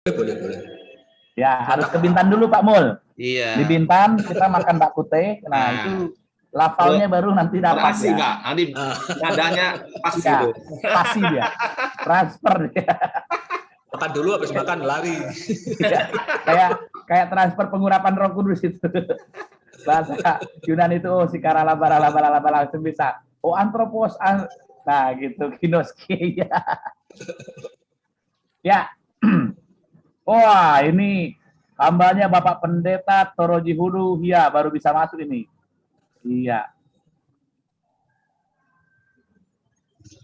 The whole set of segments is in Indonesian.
Boleh, boleh. Ya, harus ke Bintan dulu Pak Mul. Iya. Di Bintan kita makan bakute. Nah, itu lafalnya baru nanti dapat pasti, ya. Pak. Nanti nadanya pasti ya, itu. pasti dia. Transfer dia. Makan dulu, habis makan lari. Ya, kayak transfer pengurapan Roh Kudus itu. Bahasa Yunani itu sikara laba langsung bisa. Oh, antropos. Nah, gitu kinoski ya. Ya. Wah, ini hambanya Bapak Pendeta Toroji Hudu, ya baru bisa masuk ini. Iya.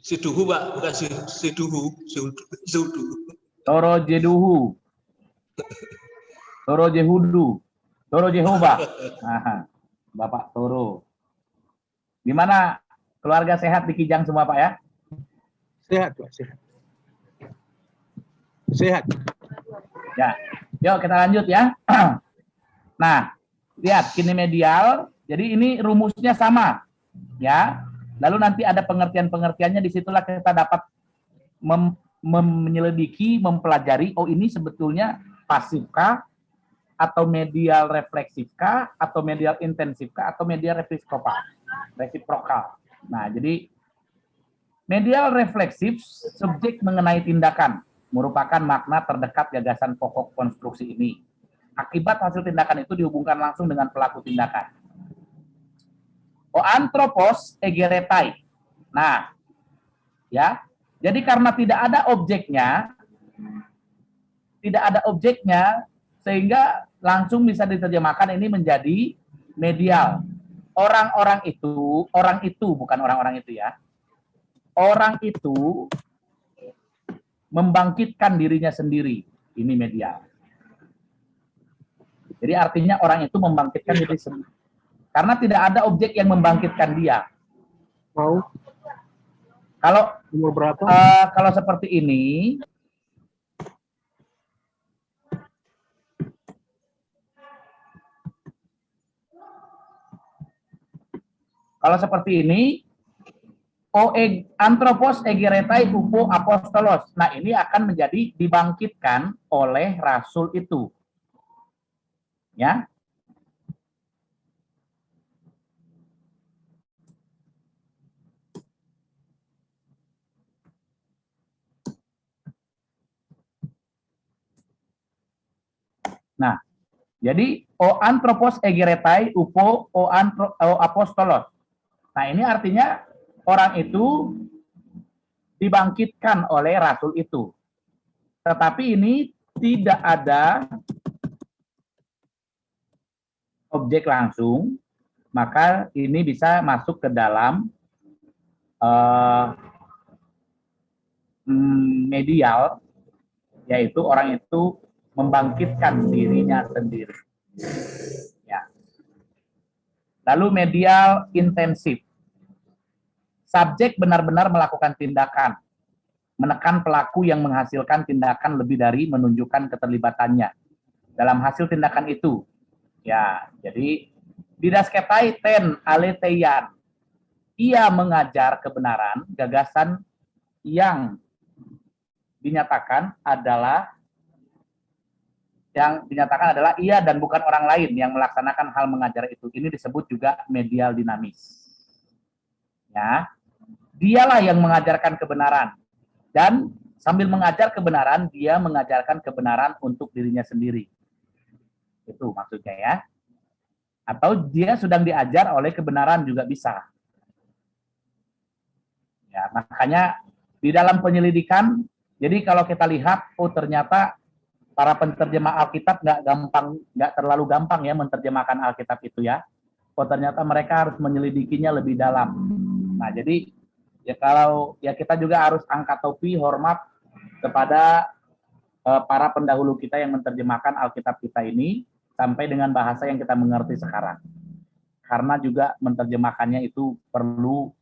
Si Duhu, Pak, bukan si Duhu, si Duhu. Toroji Duhu. Toroji Hudu. Toro Jehova. Aha. Bapak Toro. Gimana keluarga sehat di Kijang semua, Pak ya? Sehat, Pak, sehat. Sehat. Ya. Yuk kita lanjut ya. Nah, lihat kini medial. Jadi ini rumusnya sama. Ya. Lalu nanti ada pengertian-pengertiannya, disitulah kita dapat menyelidiki, mempelajari, oh ini sebetulnya pasifkah, atau medial refleksifkah, atau medial intensifkah, atau medial resiprokal. Nah, jadi medial refleksif, subjek mengenai tindakan, merupakan makna terdekat gagasan pokok konstruksi ini. Akibat hasil tindakan itu dihubungkan langsung dengan pelaku tindakan. O anthropos egeretai. Nah, ya, jadi karena tidak ada objeknya, sehingga langsung bisa diterjemahkan ini menjadi medial. Orang itu bukan orang-orang itu ya. Orang itu membangkitkan dirinya sendiri. Ini medial. Jadi artinya orang itu membangkitkan diri sendiri. Karena tidak ada objek yang membangkitkan dia. Mau? Kalau berapa? Kalau seperti ini, anthropos egeretai hupo apostolos. Nah, ini akan menjadi dibangkitkan oleh rasul itu. Ya. Nah, jadi o anthropos egeretai upo o apostolos. Nah, ini artinya orang itu dibangkitkan oleh rasul itu. Tetapi ini tidak ada objek langsung, maka ini bisa masuk ke dalam medial, yaitu orang itu membangkitkan dirinya sendiri. Ya. Lalu medial intensif. Subjek benar-benar melakukan tindakan, menekan pelaku yang menghasilkan tindakan lebih dari menunjukkan keterlibatannya dalam hasil tindakan itu. Ya, jadi didasketai ten aleteian. Ia mengajar kebenaran, gagasan yang dinyatakan adalah ia dan bukan orang lain yang melaksanakan hal mengajar itu. Ini disebut juga medial dinamis. Ya. Dialah yang mengajarkan kebenaran. Dan sambil mengajar kebenaran, dia mengajarkan kebenaran untuk dirinya sendiri. Itu maksudnya ya. Atau dia sedang diajar oleh kebenaran juga bisa. Ya, makanya di dalam penyelidikan, jadi kalau kita lihat, oh ternyata para penterjemah Alkitab nggak terlalu gampang ya menerjemahkan Alkitab itu ya. Oh ternyata mereka harus menyelidikinya lebih dalam. Nah jadi ya kalau ya kita juga harus angkat topi hormat kepada para pendahulu kita yang menerjemahkan Alkitab kita ini sampai dengan bahasa yang kita mengerti sekarang. Karena juga menerjemahkannya itu perlu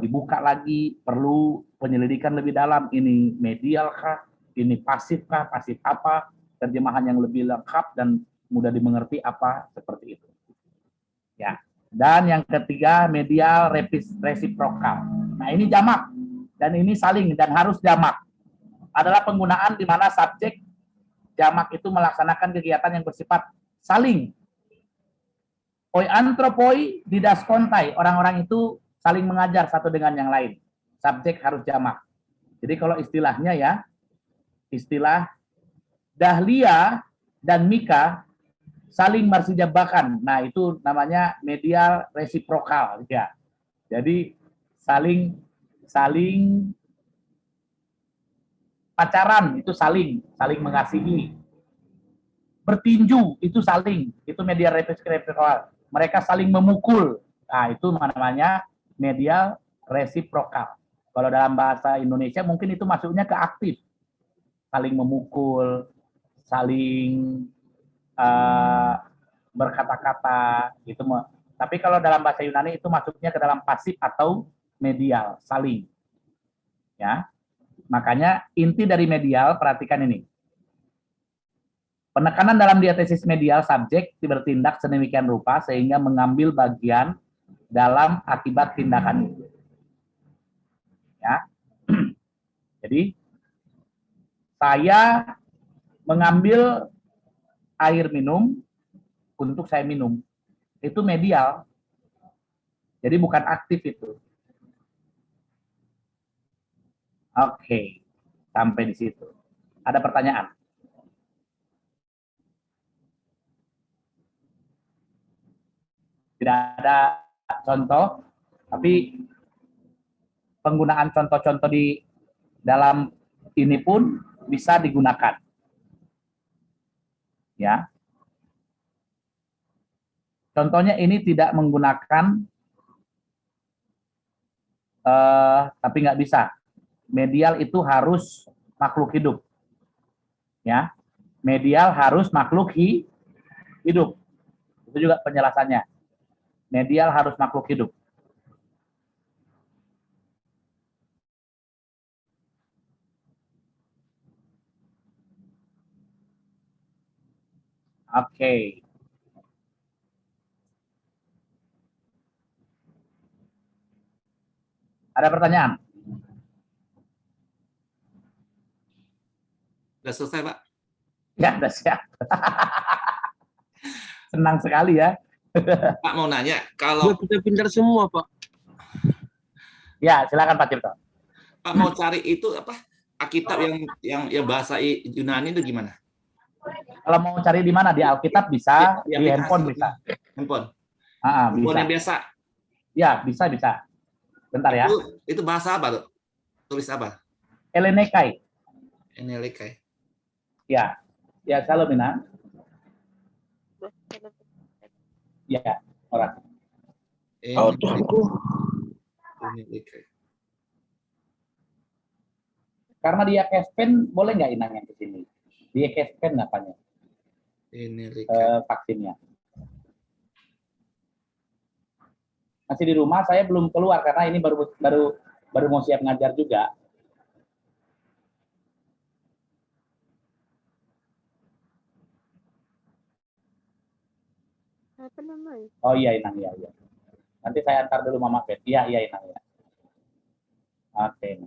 dibuka lagi, perlu penyelidikan lebih dalam. Ini medial kah? Ini pasif kah? Pasif apa? Terjemahan yang lebih lengkap dan mudah dimengerti apa? Seperti itu. Ya. Dan yang ketiga, medial resiprokal. Nah, ini jamak dan ini saling dan harus jamak. Adalah penggunaan di mana subjek jamak itu melaksanakan kegiatan yang bersifat saling. Oi antropoi didas kontai, orang-orang itu saling mengajar satu dengan yang lain. Subjek harus jamak. Jadi kalau istilahnya ya, istilah Dahlia dan Mika saling marsijabakan. Nah, itu namanya medial resiprokal ya. Jadi saling pacaran itu saling mengasihi. Bertinju itu saling, itu medial resiprokal. Mereka saling memukul. Nah, itu namanya medial resiprokal. Kalau dalam bahasa Indonesia mungkin itu masuknya ke aktif. Saling memukul, saling berkata-kata gitu. Tapi kalau dalam bahasa Yunani itu masuknya ke dalam pasif atau medial, saling. Ya. Makanya inti dari medial, perhatikan ini. Penekanan dalam diatesis medial, subjek bertindak sedemikian rupa sehingga mengambil bagian dalam akibat tindakan itu. Ya. Jadi saya mengambil air minum untuk saya minum. Itu medial. Jadi bukan aktif itu. Oke. Sampai di situ. Ada pertanyaan? Tidak ada contoh, tapi penggunaan contoh-contoh di dalam ini pun bisa digunakan. Ya. Contohnya ini tidak menggunakan, tapi nggak bisa. Medial itu harus makhluk hidup. Ya. Medial harus makhluk hidup. Itu juga penjelasannya. Medial harus makhluk hidup. Oke. Ada pertanyaan? Sudah selesai, Pak. Ya, sudah siap. Senang sekali ya. Pak mau nanya, kalau Udah pintar semua, Pak. Ya, silakan Pak Cipto. Pak mau cari itu apa? Alkitab yang bahasa Yunani itu gimana? Kalau mau cari di mana? Di Alkitab bisa, Di di aplikasi. handphone bisa. Handphone. Bisa. Handphone yang biasa. Ya, bisa. Bentar ya. Itu bahasa apa tuh? Tulis apa? Elenekai. Enelikai. Ya. Ya, salam Mina. Ya, orang. Oh, Tuhanku. Enelikai. Karena dia Kespen, boleh nggak Inang yang ke sini? Dia Kespen apanya? Enelikai. Vaksinnya. Masih di rumah, saya belum keluar karena ini baru mau siap ngajar juga. Apa namanya? Oh iya Inang, iya. Nanti saya antar dulu Mama Pet. Iya Inang ya. Oke.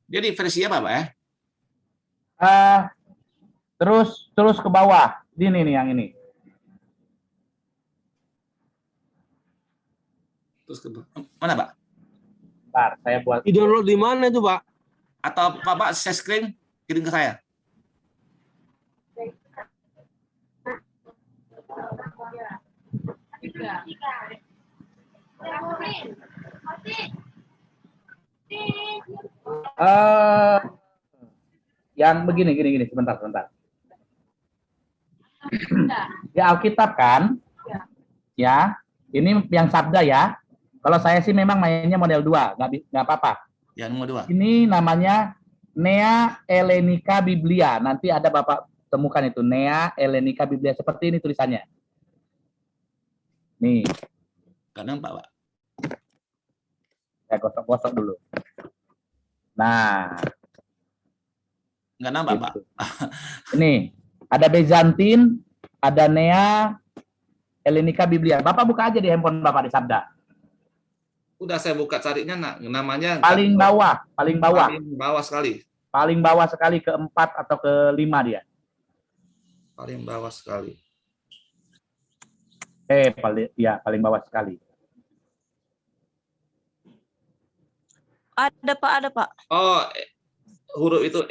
Jadi versi apa, Pak ya? Terus ke bawah. Ini nih yang ini. Terus ke mana, Pak? Bentar, saya buat. Di-download di mana itu, Pak? Atau Pak share screen kirim ke saya? Yang begini, sebentar. Ya Alkitab kan? Ya, ini yang sabda ya. Kalau saya sih memang mainnya model 2, nggak apa-apa. Ya, nomor 2. Ini namanya Nea Ellenica Biblia. Nanti ada Bapak temukan itu, Nea Ellenica Biblia. Seperti ini tulisannya. Nih. Nggak nampak, Pak. Saya gosok-gosok dulu. Nah. Nggak nampak, gitu. Pak. Ini, ada Bizantin, ada Nea Ellenica Biblia. Bapak buka aja di handphone Bapak di Sabda. Udah saya buka carinya, namanya Paling bawah, paling bawah. paling bawah sekali. Paling bawah sekali, keempat atau kelima dia. Paling bawah sekali. Paling bawah sekali. Ada Pak, ada Pak. Oh, huruf itu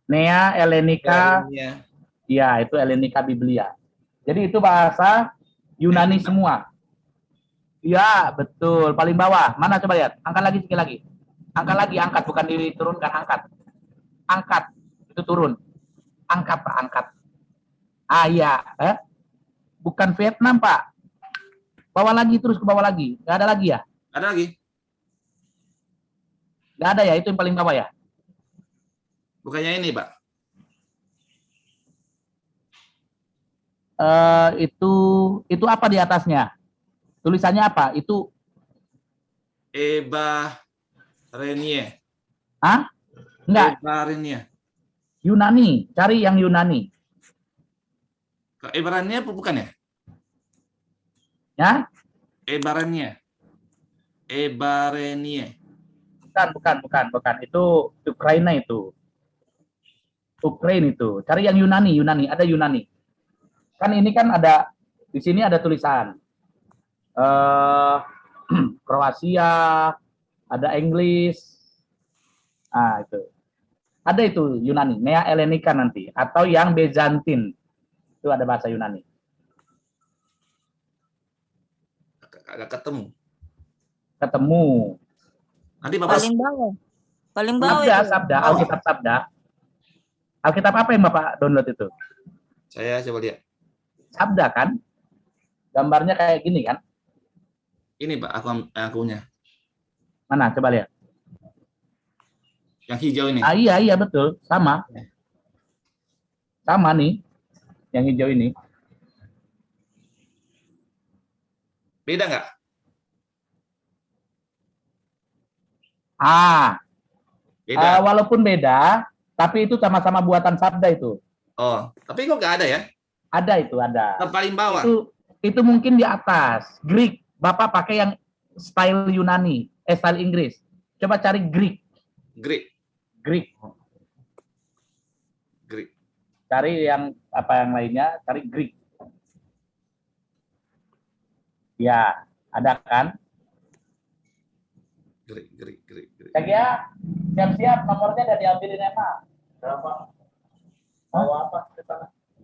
Nea Ellenica, Ellenica. ya itu Ellenica Biblia. Jadi itu bahasa Yunani semua. Ya, betul. Paling bawah. Mana coba lihat? Angkat lagi sekali lagi. Angkat lagi, angkat. Bukan diturunkan, angkat. Angkat. Itu turun. Angkat, Pak, angkat. Ah, iya. Bukan Vietnam, Pak. Bawa lagi, terus ke bawah lagi. Nggak ada lagi ya? Ada lagi? Nggak ada ya? Itu yang paling bawah ya? Bukannya ini, Pak? Itu apa di atasnya? Tulisannya apa? Itu Ebarenie. Hah? Enggak, Ebarenie. Yunani. Cari yang Yunani. Ebarenie apa bukan ya? Ya? Ebarenie. Ebarenie. Bukan. Itu Ukraina itu. Ukraine itu. Cari yang Yunani. Ada Yunani. Kan ini kan ada, di sini ada tulisan. Kroasia, ada Inggris. Ah, itu. Ada itu Yunani, Nea Ellenica nanti. Atau yang Bizantin. Itu ada bahasa Yunani. Agak ketemu. Nanti Bapak Paling bawah. Paling bawah Sabda, itu. Alkitab Sabda. Alkitab apa yang Bapak download itu? saya coba lihat. Sabda kan? Gambarnya kayak gini kan? Ini Pak, akunya. Mana? Coba lihat. Yang hijau ini. Ah, iya betul, sama. Sama nih, yang hijau ini. Beda nggak? Beda. Walaupun beda, tapi itu sama-sama buatan Sabda itu. Oh, tapi kok nggak ada ya? Ada itu, ada. Yang paling bawah. Itu mungkin di atas. Greek. Bapak pakai yang style Yunani, style Inggris. Coba cari Greek. Greek. Cari yang yang lainnya, cari Greek. Ya, ada kan? Greek. Ya, siap-siap nomornya udah diambilin emang. Berapa? Mau apa?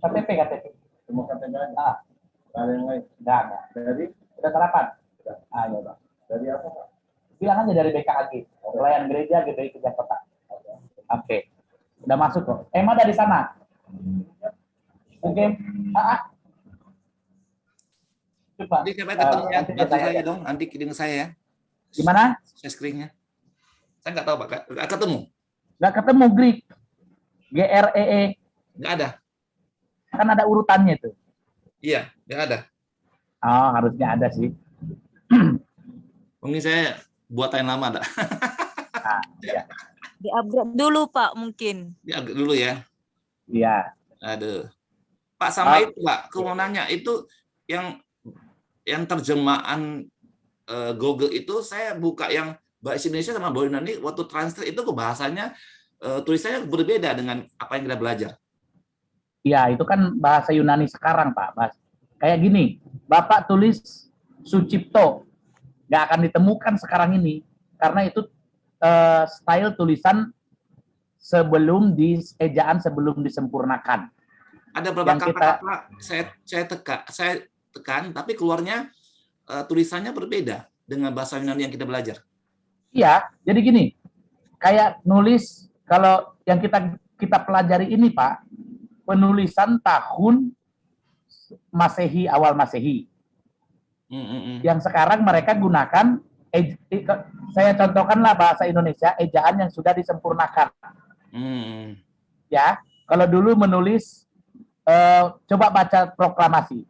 KTP. Semua KTP aja. Ada yang lain? Enggak. Dari udah sarapan? Ah, ya, Bang. Dari apa, Pak? Bilang aja dari BKAG. Pelayan Gereja GBI Jakarta. Oke. Udah masuk kok. Emang dari sana? Oke. Coba. Nanti saya ketemu ya. Bantu saya dong. Nanti kirim saya ya. Gimana? Share screen-nya. Saya nggak tahu Pak. Nggak ketemu. Nggak ketemu Greek. GREE. Nggak ada. Kan ada urutannya itu. Iya, nggak ada. Oh, harusnya ada sih. Mungkin saya buatan lama ada. Iya. Di-upgrade dulu Pak mungkin. Diagak dulu ya. Iya. Aduh. Pak sama itu Pak, aku mau nanya itu yang terjemahan Google itu saya buka yang bahasa Indonesia sama bahasa Yunani waktu translate itu ke bahasanya tulisannya berbeda dengan apa yang kita belajar. Iya, itu kan bahasa Yunani sekarang, Pak. Kayak gini, Bapak tulis Sucipto, nggak akan ditemukan sekarang ini, karena itu style tulisan sebelum sebelum disempurnakan. Ada beberapa kata-kata saya tekan, tapi keluarnya tulisannya berbeda dengan bahasa Yunani yang kita belajar. Iya, jadi gini, kayak nulis kalau yang kita pelajari ini, Pak, penulisan tahun Masehi, awal Masehi. Yang sekarang mereka gunakan, saya contohkanlah bahasa Indonesia, ejaan yang sudah disempurnakan. Ya, kalau dulu menulis, coba baca proklamasi.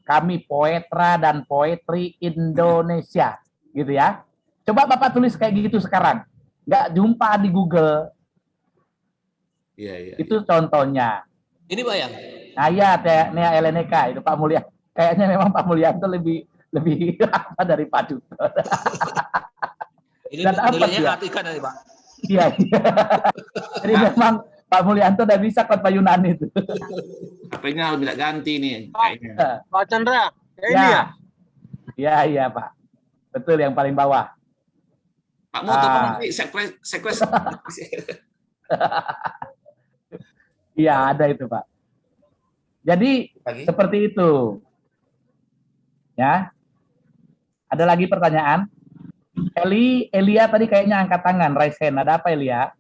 Kami Poetra dan Poetri Indonesia, gitu ya. Coba Bapak tulis kayak gitu sekarang, nggak jumpa di Google. Iya. Itu contohnya. Ini Pak yang. Nah, iya, Nea Ellenica itu Pak Mulya. Kayaknya memang Pak Mulyanto lebih lebih apa dari Pak Duto. Ini Dan apa nilainya dia? artikan tadi Pak. Iya, iya. Jadi memang Pak Mulyanto udah bisa khotbah Yunani itu. HP-nya harus minta ganti nih kayaknya. Pak Chandra, ini Ya, ya. iya, iya Pak. Betul yang paling bawah. Pak Moto Ah. nanti sekres. Iya, ada itu Pak. Jadi Lagi. seperti itu. Ya. Ada lagi pertanyaan? Elia tadi kayaknya angkat tangan, raise hand. Ada apa Elia?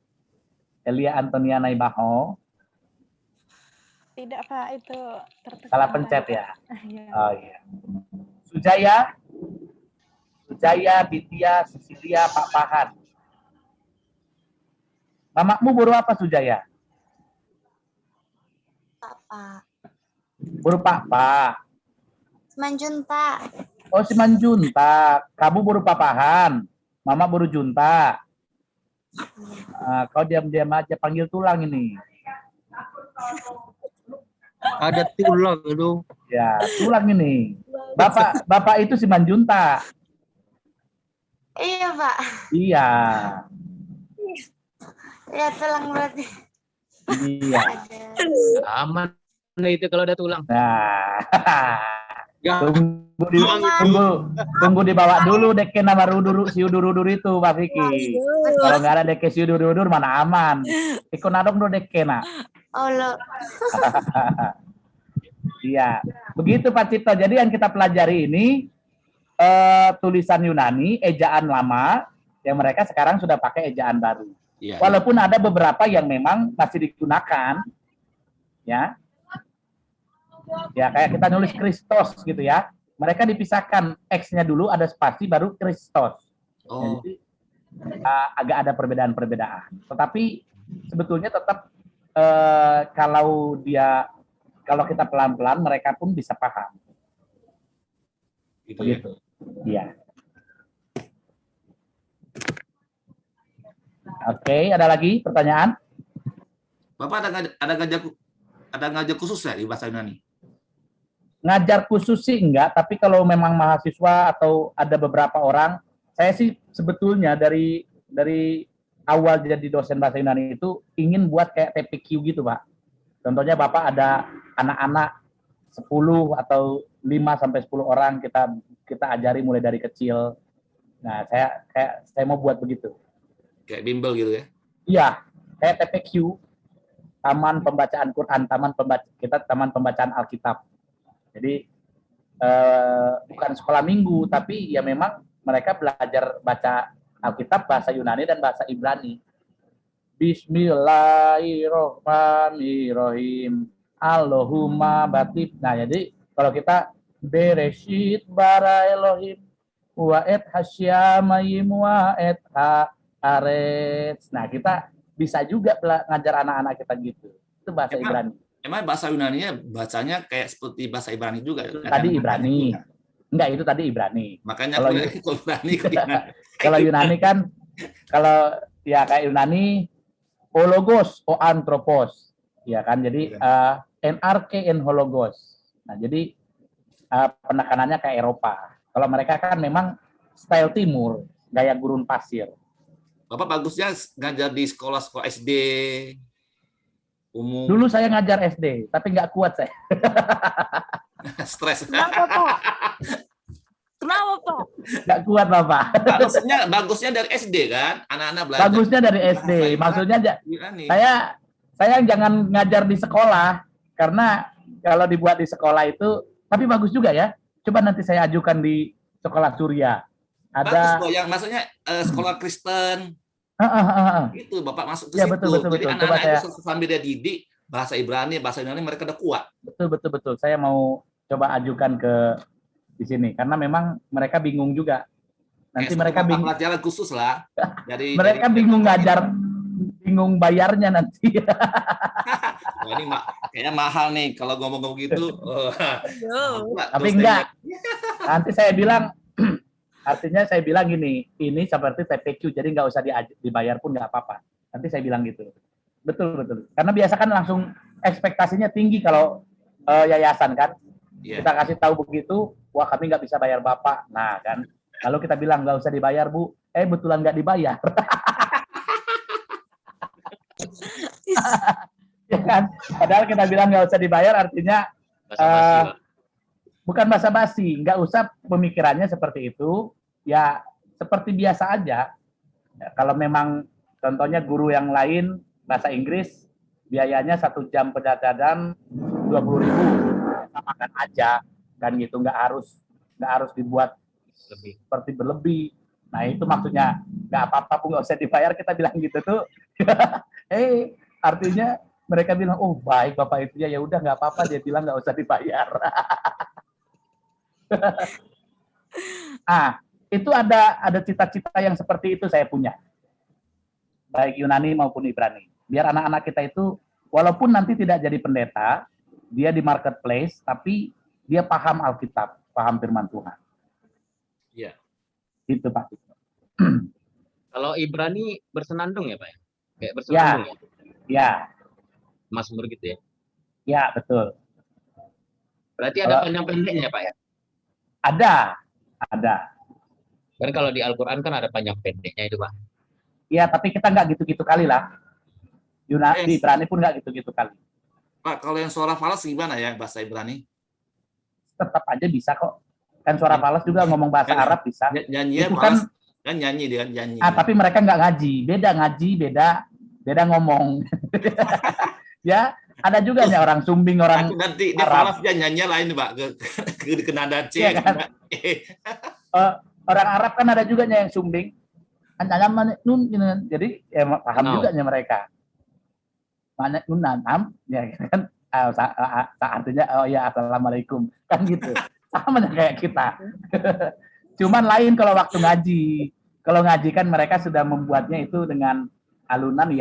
Elia Antonia Naibaho. Tidak Pak, itu tertekan. Salah pencet ya? Iya. Oh iya. Sujaya, Bitia, Cecilia, Pak Pahan. Mamamu buru apa Sujaya? Pak. Buru Pak. Manjunta. Oh si Manjunta. Kamu buru Papahan. Mama buru Junta. Kau diam-diam aja, panggil tulang ini. Ada tulang itu. Ya, tulang ini. Bapak itu si Manjunta. Iya Pak. Iya. Ya tulang berarti. Iya. Ada. Aman itu kalau ada tulang. Nah. Ya, Tunggu dibawa dulu deke nama ruduru si udur-udur itu Pak Vicky. Kalau nggak ada deke si udur-udur mana aman. Ikut nadong do deke nak. Oh lo. Iya. Begitu Pak Cipto. Jadi yang kita pelajari ini tulisan Yunani, ejaan lama yang mereka sekarang sudah pakai ejaan baru. Iya. Walaupun ada beberapa yang memang masih digunakan, ya. Ya kayak kita nulis Kristos gitu ya. Mereka dipisahkan X-nya dulu ada spasi baru Kristos. Oh. Jadi agak ada perbedaan-perbedaan. Tetapi sebetulnya tetap kalau kita pelan-pelan mereka pun bisa paham. Gitu ya. Begitu. Iya. Oke, ada lagi pertanyaan? Bapak ada ngajar khusus ya di bahasa Yunani? Ngajar khusus sih enggak, tapi kalau memang mahasiswa atau ada beberapa orang, saya sih sebetulnya dari awal jadi dosen bahasa Yunani itu ingin buat kayak TPQ gitu, Pak. Contohnya Bapak ada anak-anak 10 atau 5 sampai 10 orang kita ajari mulai dari kecil. Nah, saya mau buat begitu. Kayak bimbel gitu ya? Iya, kayak TPQ, Taman Pembacaan Quran, Taman Pembacaan Alkitab. Jadi bukan sekolah minggu, tapi ya memang mereka belajar baca Alkitab bahasa Yunani dan bahasa Ibrani. Bismillahirrohmanirrohim. Allahumma batik. Nah, jadi kalau kita Bereshit bara Elohim wa et hasyamayim wa et haaretz. Nah, kita bisa juga ngajar anak-anak kita gitu. Itu bahasa Ibrani. Emang bahasa Yunaninya bacanya kayak seperti bahasa Ibrani juga? Tadi Ibrani. Enggak, itu tadi Ibrani. Makanya kalau Ibrani. Kalau Yunani kan, kalau ya kayak Yunani, hologos, o anthropos. Ya kan, jadi NRK en hologos. Nah, jadi penekanannya kayak Eropa. Kalau mereka kan memang style timur, gaya gurun pasir. Bapak bagusnya ngajar di sekolah-sekolah SD umum. Dulu saya ngajar SD, tapi nggak kuat saya. Stres. Kenapa Pak? Kenapa Pak? Nggak kuat Bapak. Bagusnya dari SD kan, anak-anak belajar. Bagusnya dari SD, maksudnya saya jangan ngajar di sekolah, karena kalau dibuat di sekolah itu, tapi bagus juga ya. Coba nanti saya ajukan di sekolah Surya. Bagus Ada loh, yang maksudnya sekolah Kristen. Itu Bapak masuk ke ya, situ. betul. Jadi anak-anak itu sambil dia didik bahasa Ibrani, bahasa Yunani mereka udah kuat. Betul. Saya mau coba ajukan ke di sini karena memang mereka bingung juga. Nanti mereka bingung. Pelajaran khusus lah. Mereka bingung ngajar, bingung bayarnya nanti. Wah, ini kayaknya mahal nih kalau ngomong-ngomong gitu. Tapi enggak. Nanti saya bilang. Artinya saya bilang gini, ini seperti TPQ, jadi nggak usah dibayar pun nggak apa-apa. Nanti saya bilang gitu. Betul. Karena biasa kan langsung ekspektasinya tinggi kalau yayasan kan. Iya. Kita kasih tahu begitu, wah kami nggak bisa bayar Bapak. Nah kan, lalu kita bilang nggak usah dibayar Bu, betulan nggak dibayar. Ya kan? Padahal kita bilang nggak usah dibayar, artinya Basa-basi, Pak. bukan basa-basi, nggak usah pemikirannya seperti itu. Ya seperti biasa aja. Ya, kalau memang contohnya guru yang lain bahasa Inggris biayanya 1 jam pendadaran 20.000, samakan aja kan gitu, nggak harus dibuat Lebih. seperti berlebih. Nah itu maksudnya nggak apa-apa Bu, nggak usah dibayar, kita bilang gitu tuh. Artinya mereka bilang oh baik Bapak itu ya udah nggak apa-apa, dia bilang nggak usah dibayar. Itu ada cita-cita yang seperti itu saya punya, baik Yunani maupun Ibrani. Biar anak-anak kita itu, walaupun nanti tidak jadi pendeta, dia di marketplace, tapi dia paham Alkitab, paham firman Tuhan. Iya. Itu Pak. Kalau Ibrani bersenandung ya Pak ya? Kayak bersenandung ya? Ya, Mazmur gitu ya? ya betul. Berarti ada panjang pendeknya Pak ya? Ada. Kan kalau di Al-Quran kan ada panjang pendeknya itu Pak. Ya, tapi kita nggak gitu-gitu kali lah. Yunani, Ibrani pun nggak gitu-gitu kali. Pak, kalau yang suara falas gimana ya bahasa Ibrani? Tetap aja bisa kok. Kan suara falas juga ngomong bahasa Arab bisa. Nyanyi Itu falas kan nyanyi dia kan nyanyi. Tapi mereka nggak ngaji. Beda ngomong. Ya, ada juga nih orang sumbing, orang nanti dia Arab. falas dia nyanyi lain Pak ke nada C. Iya kan? Orang Arab kan ada juga yang sumbing. Jadi ya, paham juga nya mereka. Mana nun ya kan. Artinya oh ya assalamualaikum kan gitu. Sama kayak kita. Cuman lain kalau waktu ngaji. Kalau ngaji kan mereka sudah membuatnya itu dengan alunan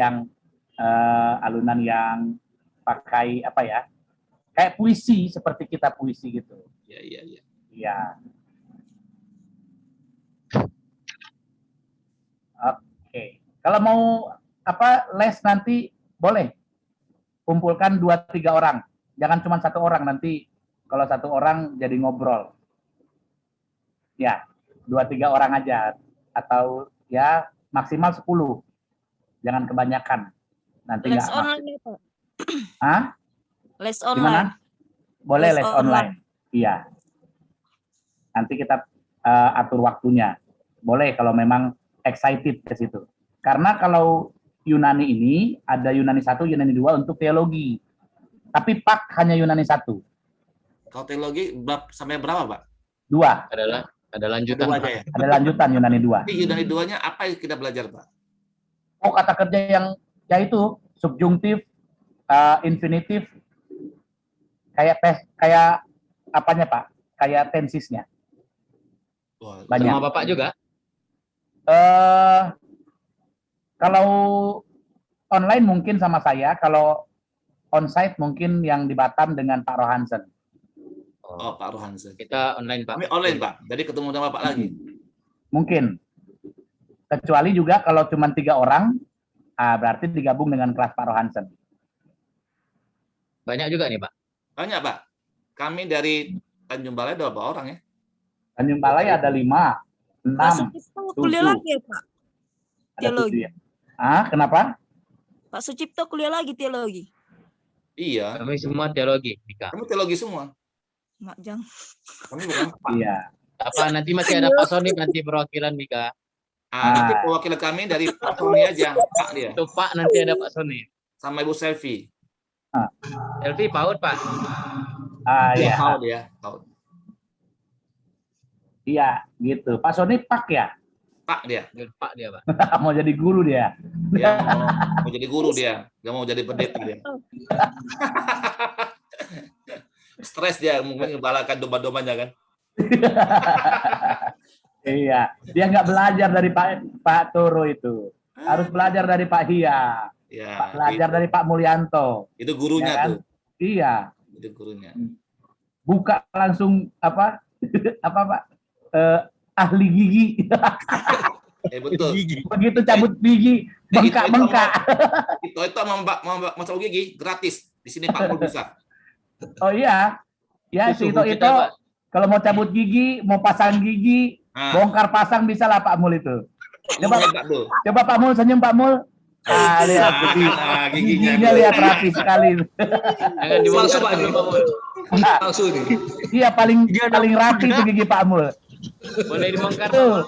yang pakai apa ya? Kayak puisi, seperti kita puisi gitu. Iya. Iya. Oke. Kalau mau les nanti boleh kumpulkan 2-3 orang. Jangan cuma 1 orang, nanti kalau 1 orang jadi ngobrol. Ya, 2-3 orang aja. Atau ya maksimal 10. Jangan kebanyakan. Nanti Les nggak online ya Pak? Hah? Les Gimana? online. Boleh Les les online. Iya. Nanti kita atur waktunya. Boleh kalau memang excited ke situ. Karena kalau Yunani ini ada Yunani 1, Yunani 2 untuk teologi. Tapi Pak hanya Yunani 1. Kalau teologi sampai berapa Pak? 2. Ada lanjutan. Dua aja ya? Ada lanjutan Yunani 2. Tapi Yunani 2-nya apa yang kita belajar Pak? Oh, kata kerja yang yaitu subjungtif, infinitif, kayak apanya Pak? Kayak tensisnya. Wah, Banyak. Sama Bapak juga? Kalau online mungkin sama saya, kalau onsite mungkin yang di Batam dengan Pak Rohansen. Oh, Pak Rohansen. Kita online Pak. Kami online Pak. Jadi ketemu sama Bapak lagi. Mungkin. Kecuali juga kalau cuma 3 orang, berarti digabung dengan kelas Pak Rohansen. Banyak juga nih Pak. Banyak Pak. Kami dari Tanjung Balai ada berapa orang ya? Tanjung Balai ada 5, 6, Pak Sucipto kuliah 7. lagi ya Pak? Ada Teologi. 7 ya. Kenapa? Pak Sucipto kuliah lagi teologi. Iya. Kami semua teologi, Mika. Kami teologi semua. Mak Jang. Kami bukan Pak. Iya. Apa nanti masih ada Pak Sony nanti perwakilan Mika. Nanti perwakilan kami dari Pak Sony aja, Pak dia. Itu Pak nanti ada Pak Sony. Sama Ibu Selfie. Selfie PAUD Pak. Iya. Tahu dia, tahu. Iya, gitu. Pak Sony Pak ya? Pak dia. Pak dia Pak. Mau jadi guru dia. Dia mau jadi guru dia, nggak mau jadi pendeta dia. Stres dia mungkin ngebalakan domba-dombanya kan. Iya, dia nggak belajar dari Pak Toro itu. Harus belajar dari Pak Hia. Ya, Belajar dari Pak Mulyanto. itu gurunya Ya kan? tuh. Iya. Itu gurunya. Buka langsung apa Pak? Ahli gigi. Betul. Begitu cabut gigi, bengkak-bengkak. Itu sama Mbak Mas Gigi gratis. Di sini Pak Mul bisa. Oh iya. Ya, si Suhu itu kita, Pak. kalau mau cabut gigi, mau pasang gigi, Nah, bongkar pasang bisa lah Pak Mul itu. Coba hebat tuh. coba Pak Mul senyum Pak Mul. Ah, lihat Nah, giginya giginya tuh. lihat rapi sekali. Jangan dibongkar Palsu, Pak, dulu, ini. Pak Mul. Palsu ini. Iya paling Gigi ada paling rapi muda. itu gigi Pak Mul. Boleh dibongkar, Pak Tuh. Mul.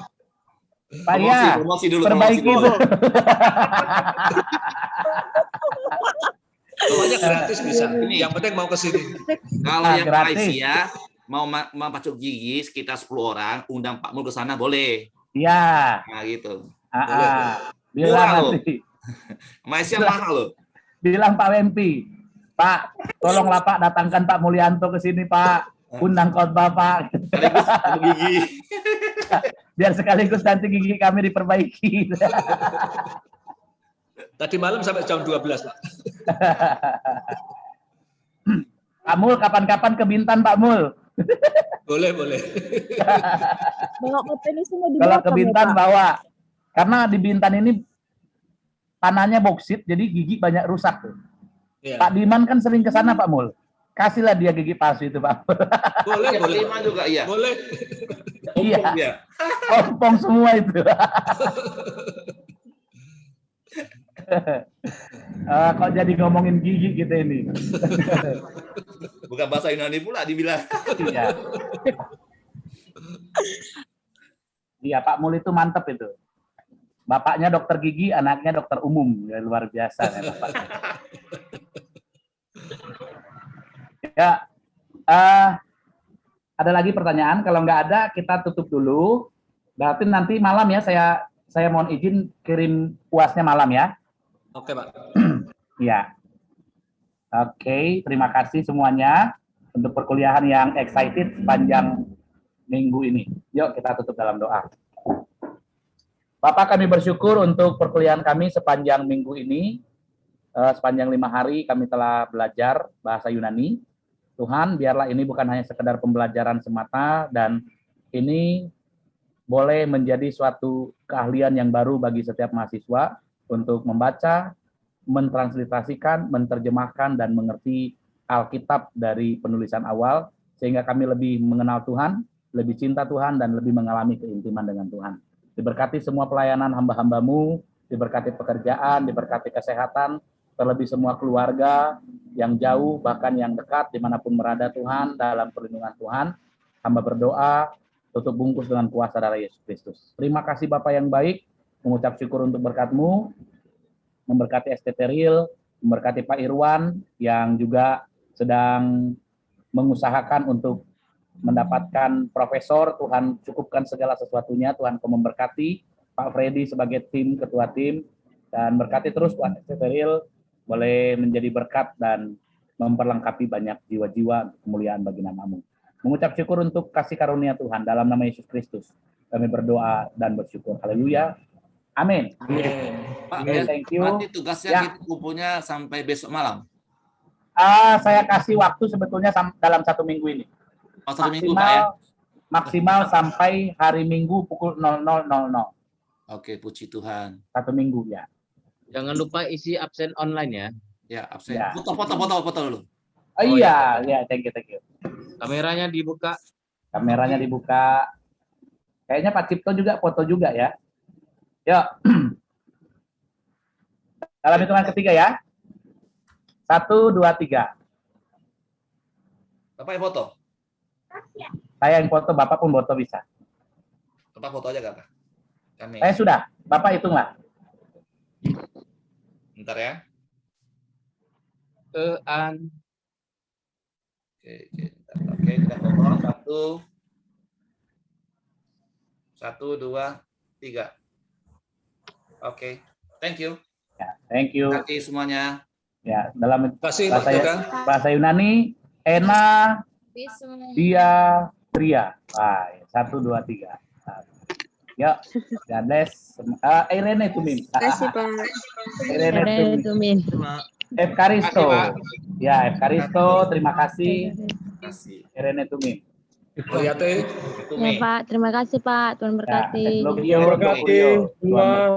Pak ya, Promosi dulu, perbaiki promosi dulu. itu. Pokoknya gratis bisa. Ini. Yang penting mau ke sini. Kalau Ah, yang gratis. Malaysia mau pacuk gigi sekitar 10 orang, undang Pak Mul ke sana boleh. Iya. Nah, gitu. Bilang Murah loh. nanti. Malaysia mahal loh. Bilang Pak Wempi, Pak, tolonglah Pak datangkan Pak Mulyanto ke sini Pak. Undang khotbah Pak. Sekaligus ketemu gigi. Biar sekaligus nanti gigi kami diperbaiki. Tadi malam sampai jam 12, Pak. Pak Mul, kapan-kapan ke Bintan Pak Mul. Boleh, boleh. Bawa ini semua di Kalau ke belakang ya, Bintan Pak. bawa. Karena di Bintan ini tanahnya boksit, jadi gigi banyak rusak tuh. Ya. Pak Diman kan sering ke sana Pak Mul. Kasihlah dia gigi palsu itu Pak. Boleh, boleh. Terima juga iya. Boleh. Iya, Iya. kompong semua itu. Kok jadi ngomongin gigi kita ini. Bukan bahasa Yunani pula dibilang. Iya. Iya, Pak Mul itu mantep itu. Bapaknya dokter gigi, anaknya dokter umum. Ya, luar biasa ya Bapaknya. Ya, ada lagi pertanyaan? Kalau nggak ada, kita tutup dulu. Berarti nanti malam ya, saya mohon izin kirim puasnya malam ya. Oke, Pak. Iya. Oke, terima kasih semuanya untuk perkuliahan yang excited sepanjang minggu ini. Yuk kita tutup dalam doa. Bapak, kami bersyukur untuk perkuliahan kami sepanjang minggu ini. Sepanjang 5 hari kami telah belajar bahasa Yunani. Tuhan, biarlah ini bukan hanya sekedar pembelajaran semata, dan ini boleh menjadi suatu keahlian yang baru bagi setiap mahasiswa untuk membaca, mentransliterasikan, menerjemahkan, dan mengerti Alkitab dari penulisan awal, sehingga kami lebih mengenal Tuhan, lebih cinta Tuhan, dan lebih mengalami keintiman dengan Tuhan. Diberkati semua pelayanan hamba-hambamu, diberkati pekerjaan, diberkati kesehatan, terlebih semua keluarga yang jauh, bahkan yang dekat, dimanapun berada Tuhan, dalam perlindungan Tuhan. Hamba berdoa, tutup bungkus dengan kuasa darah Yesus Kristus. Terima kasih Bapak yang baik, mengucap syukur untuk berkat-Mu, memberkati STT Real, memberkati Pak Irwan, yang juga sedang mengusahakan untuk mendapatkan profesor. Tuhan cukupkan segala sesuatunya, Tuhan kau memberkati Pak Freddy sebagai ketua tim, dan berkati terus Tuhan STT Real, boleh menjadi berkat dan memperlengkapi banyak jiwa-jiwa kemuliaan bagi nama-Mu. Mengucap syukur untuk kasih karunia Tuhan dalam nama Yesus Kristus. Kami berdoa dan bersyukur. Haleluya. Amin. Pak, Oke, thank you. berarti tugasnya Ya. kita kumpulnya sampai besok malam. Saya kasih waktu sebetulnya dalam 1 minggu ini. Oh, 1 minggu, Pak ya? Maksimal sampai hari Minggu pukul 00.00. Oke, puji Tuhan. 1 minggu ya. Jangan lupa isi absen online ya. Ya, absen. Ya. Foto dulu. Oh, iya, thank you. Kameranya dibuka. Kameranya dibuka. Kayaknya Pak Cipto juga foto juga ya. Yuk. Dalam hitungan ketiga ya. 1, 2, 3. Bapak yang foto? Saya yang foto, Bapak pun foto bisa. Bapak foto aja, Kak. Kami. Saya sudah. Bapak hitunglah. Bentar ya. Oke, kita foto. 1, 2, 3. Oke, thank you. Ya, thank you. Terima kasih semuanya. Ya, dalam Terima kasih, Pak Tukang. bahasa Yunani, Ena, Dia, Tria. 1, 2, 3. Yuk, God bless. Irene Tumim. Kasih Pak. Irene Tumim. Evkaristo. Ya, Evkaristo, terima kasih. Terima kasih. Irene Tumim. Lihat Itu Ya Pak, terima kasih Pak, Tuhan Ya, berkati. Eulogio, Tuhan